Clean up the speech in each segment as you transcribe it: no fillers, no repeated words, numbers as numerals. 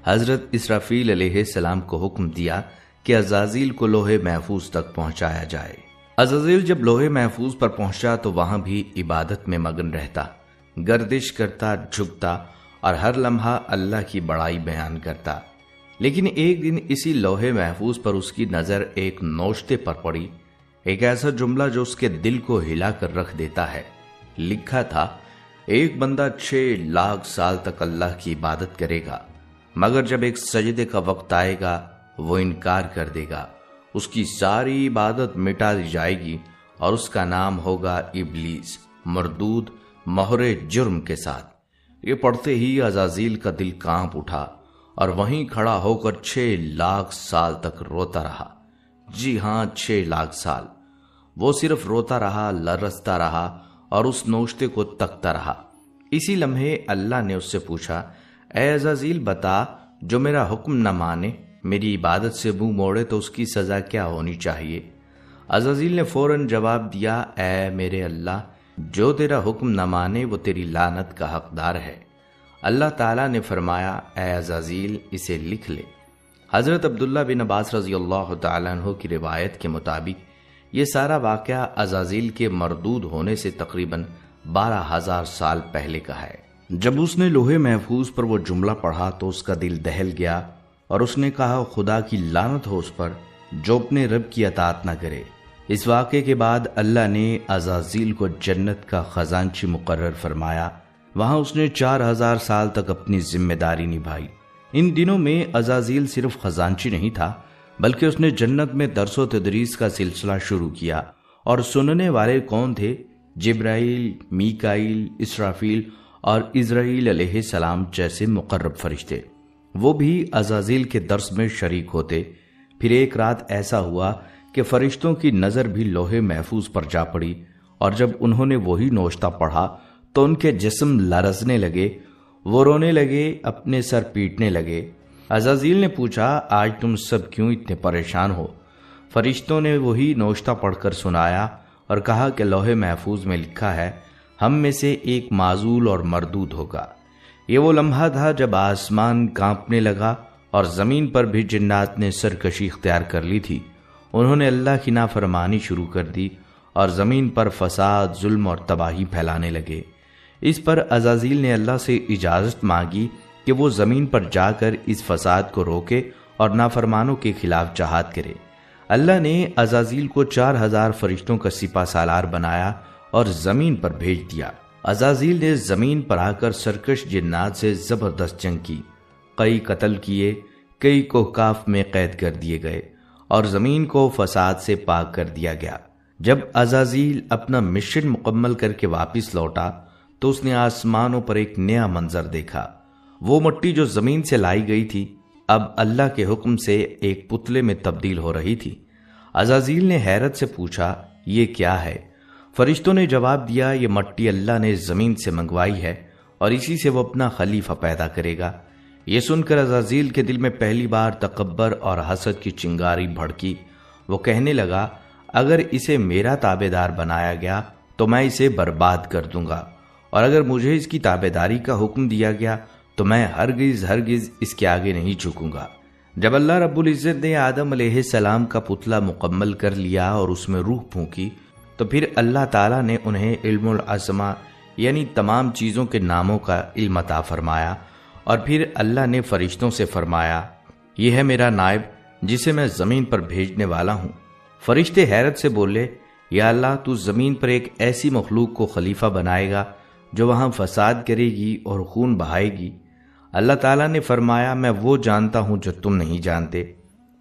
حضرت اسرافیل علیہ السلام کو حکم دیا کہ عزازیل کو لوح محفوظ تک پہنچایا جائے۔ عزازیل جب لوح محفوظ پر پہنچا تو وہاں بھی عبادت میں مگن رہتا، گردش کرتا، جھکتا اور ہر لمحہ اللہ کی بڑائی بیان کرتا۔ لیکن ایک دن اسی لوح محفوظ پر اس کی نظر ایک نوشتے پر پڑی، ایک ایسا جملہ جو اس کے دل کو ہلا کر رکھ دیتا ہے۔ لکھا تھا، ایک بندہ 6 لاکھ سال تک اللہ کی عبادت کرے گا، مگر جب ایک سجدے کا وقت آئے گا وہ انکار کر دے گا، اس کی ساری عبادت مٹا دی جائے گی اور اس کا نام ہوگا ابلیس، مردود، مہر جرم کے ساتھ۔ یہ پڑھتے ہی عزازیل کا دل کانپ اٹھا اور وہیں کھڑا ہو کر 6 لاکھ سال تک روتا رہا۔ جی ہاں، 6 لاکھ سال وہ صرف روتا رہا، لرزتا رہا اور اس نوشتے کو تکتا رہا۔ اسی لمحے اللہ نے اس سے پوچھا، اے عزازیل بتا، جو میرا حکم نہ مانے، میری عبادت سے منہ موڑے تو اس کی سزا کیا ہونی چاہیے؟ عزازیل نے فوراً جواب دیا، اے میرے اللہ، جو تیرا حکم نہ مانے وہ تیری لعنت کا حقدار ہے۔ اللہ تعالیٰ نے فرمایا، اے عزازیل اسے لکھ لے۔ حضرت عبداللہ بن عباس رضی اللہ تعالیٰ عنہ کی روایت کے مطابق یہ سارا واقعہ عزازیل کے مردود ہونے سے تقریباً 12,000 سال پہلے کا ہے۔ جب اس نے لوح محفوظ پر وہ جملہ پڑھا تو اس کا دل دہل گیا اور اس نے کہا، خدا کی لعنت ہو اس پر جو اپنے رب کی اطاعت نہ کرے۔ اس واقعے کے بعد اللہ نے عزازیل کو جنت کا خزانچی مقرر فرمایا، وہاں اس نے 4,000 سال تک اپنی ذمہ داری نبھائی۔ ان دنوں میں عزازیل صرف خزانچی نہیں تھا، بلکہ اس نے جنت میں درس و تدریس کا سلسلہ شروع کیا، اور سننے والے کون تھے؟ جبرائیل، میکائیل، اسرافیل اور عزرائیل علیہ السلام جیسے مقرب فرشتے، وہ بھی عزازیل کے درس میں شریک ہوتے۔ پھر ایک رات ایسا ہوا کہ فرشتوں کی نظر بھی لوح محفوظ پر جا پڑی، اور جب انہوں نے وہی نوشتہ پڑھا تو ان کے جسم لرزنے لگے، وہ رونے لگے، اپنے سر پیٹنے لگے۔ عزازیل نے پوچھا، آج تم سب کیوں اتنے پریشان ہو؟ فرشتوں نے وہی نوشتہ پڑھ کر سنایا اور کہا کہ لوح محفوظ میں لکھا ہے، ہم میں سے ایک معزول اور مردود ہوگا۔ یہ وہ لمحہ تھا جب آسمان کانپنے لگا اور زمین پر بھی جنات نے سرکشی اختیار کر لی تھی۔ انہوں نے اللہ کی نافرمانی شروع کر دی اور زمین پر فساد، ظلم اور تباہی پھیلانے لگے۔ اس پر عزازیل نے اللہ سے اجازت مانگی کہ وہ زمین پر جا کر اس فساد کو روکے اور نافرمانوں کے خلاف جہاد کرے۔ اللہ نے عزازیل کو 4,000 فرشتوں کا سپہ سالار بنایا اور زمین پر بھیج دیا۔ عزازیل نے زمین پر آ کر سرکش جنات سے زبردست جنگ کی، کئی قتل کیے، کئی کو کاف میں قید کر دیے گئے اور زمین کو فساد سے پاک کر دیا گیا۔ جب عزازیل اپنا مشن مکمل کر کے واپس لوٹا تو اس نے آسمانوں پر ایک نیا منظر دیکھا۔ وہ مٹی جو زمین سے لائی گئی تھی اب اللہ کے حکم سے ایک پتلے میں تبدیل ہو رہی تھی۔ عزازیل نے حیرت سے پوچھا، یہ کیا ہے؟ فرشتوں نے جواب دیا، یہ مٹی اللہ نے زمین سے منگوائی ہے اور اسی سے وہ اپنا خلیفہ پیدا کرے گا۔ یہ سن کر عزازیل کے دل میں پہلی بار تکبر اور حسد کی چنگاری بھڑکی۔ وہ کہنے لگا، اگر اسے میرا تابعدار بنایا گیا تو میں اسے برباد کر دوں گا، اور اگر مجھے اس کی تابعداری کا حکم دیا گیا تو میں ہرگز اس کے آگے نہیں جھکوں گا۔ جب اللہ رب العزت نے آدم علیہ السلام کا پتلا مکمل کر لیا اور اس میں روح پھونکی تو پھر اللہ تعالیٰ نے انہیں علم الاسماء یعنی تمام چیزوں کے ناموں کا علم عطا فرمایا، اور پھر اللہ نے فرشتوں سے فرمایا، یہ ہے میرا نائب جسے میں زمین پر بھیجنے والا ہوں۔ فرشتے حیرت سے بولے، یا اللہ، تو زمین پر ایک ایسی مخلوق کو خلیفہ بنائے گا جو وہاں فساد کرے گی اور خون بہائے گی؟ اللہ تعالیٰ نے فرمایا، میں وہ جانتا ہوں جو تم نہیں جانتے۔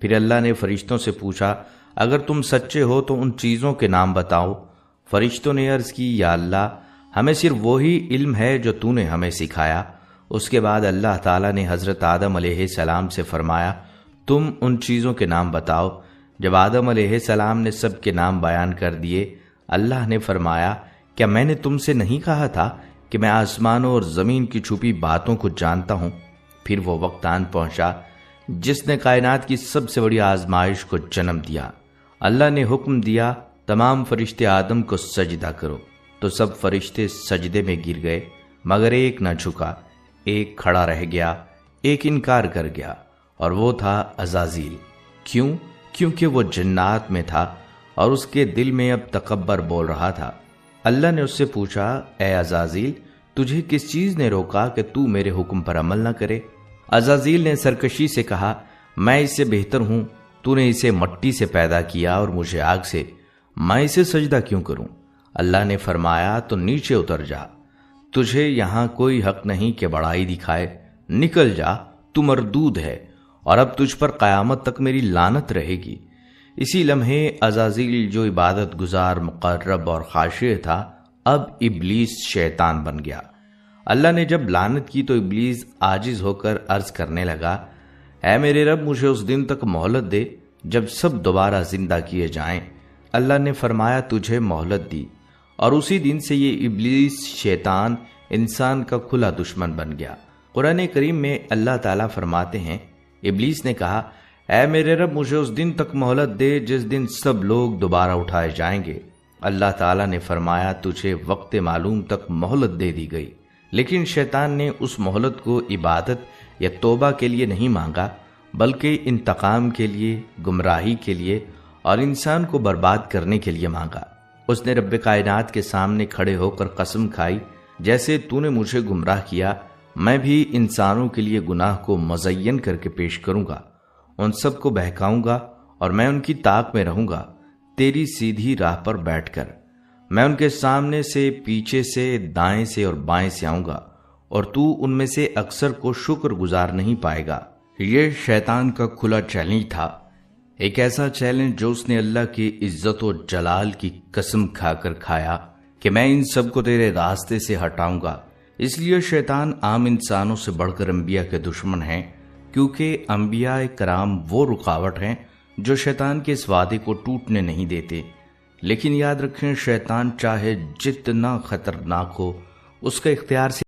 پھر اللہ نے فرشتوں سے پوچھا، اگر تم سچے ہو تو ان چیزوں کے نام بتاؤ۔ فرشتوں نے عرض کی، یا اللہ، ہمیں صرف وہی علم ہے جو تو نے ہمیں سکھایا۔ اس کے بعد اللہ تعالیٰ نے حضرت آدم علیہ السلام سے فرمایا، تم ان چیزوں کے نام بتاؤ۔ جب آدم علیہ السلام نے سب کے نام بیان کر دیے، اللہ نے فرمایا، کیا میں نے تم سے نہیں کہا تھا کہ میں آسمانوں اور زمین کی چھپی باتوں کو جانتا ہوں؟ پھر وہ وقت آن پہنچا جس نے کائنات کی سب سے بڑی آزمائش کو جنم دیا۔ اللہ نے حکم دیا، تمام فرشتے آدم کو سجدہ کرو، تو سب فرشتے سجدے میں گر گئے، مگر ایک نہ جھکا، ایک کھڑا رہ گیا، ایک انکار کر گیا، اور وہ تھا عزازیل۔ کیوں؟ کیونکہ وہ جنات میں تھا اور اس کے دل میں اب تکبر بول رہا تھا۔ اللہ نے اس سے پوچھا، اے عزازیل، تجھے کس چیز نے روکا کہ تو میرے حکم پر عمل نہ کرے؟ عزازیل نے سرکشی سے کہا، میں اس سے بہتر ہوں، تو نے اسے مٹی سے پیدا کیا اور مجھے آگ سے، میں اسے سجدہ کیوں کروں؟ اللہ نے فرمایا، تو نیچے اتر جا، تجھے یہاں کوئی حق نہیں کہ بڑائی دکھائے، نکل جا، تو مردود ہے، اور اب تجھ پر قیامت تک میری لعنت رہے گی۔ اسی لمحے عزازیل جو عبادت گزار، مقرب اور خاشع تھا، اب ابلیس شیطان بن گیا۔ اللہ نے جب لعنت کی تو ابلیس عاجز ہو کر عرض کرنے لگا، اے میرے رب، مجھے اس دن تک مہلت دے جب سب دوبارہ زندہ کیے جائیں۔ اللہ نے فرمایا، تجھے مہلت دی، اور اسی دن سے یہ ابلیس شیطان انسان کا کھلا دشمن بن گیا۔ قرآن کریم میں اللہ تعالیٰ فرماتے ہیں، ابلیس نے کہا، اے میرے رب، مجھے اس دن تک مہلت دے جس دن سب لوگ دوبارہ اٹھائے جائیں گے۔ اللہ تعالیٰ نے فرمایا، تجھے وقت معلوم تک مہلت دے دی گئی، لیکن شیطان نے اس مہلت کو عبادت یا توبہ کے لیے نہیں مانگا، بلکہ انتقام کے لیے، گمراہی کے لیے اور انسان کو برباد کرنے کے لیے مانگا۔ اس نے رب کائنات کے سامنے کھڑے ہو کر قسم کھائی، جیسے تو نے مجھے گمراہ کیا، میں بھی انسانوں کے لیے گناہ کو مزین کر کے پیش کروں گا، ان سب کو بہکاؤں گا اور میں ان کی طاق میں رہوں گا، تیری سیدھی راہ پر بیٹھ کر۔ میں ان کے سامنے سے، پیچھے سے، دائیں سے اور بائیں سے آؤں گا، اور تو ان میں سے اکثر کو شکر گزار نہیں پائے گا۔ یہ شیطان کا کھلا چیلنج تھا، ایک ایسا چیلنج جو اس نے اللہ کی عزت و جلال کی قسم کھا کر کھایا کہ میں ان سب کو تیرے راستے سے ہٹاؤں گا۔ اس لیے شیطان عام انسانوں سے بڑھ کر انبیاء کے دشمن ہیں، کیونکہ انبیاء کرام وہ رکاوٹ ہیں جو شیطان کے اس وعدے کو ٹوٹنے نہیں دیتے۔ لیکن یاد رکھیں، شیطان چاہے جتنا خطرناک ہو، اس کا اختیار سے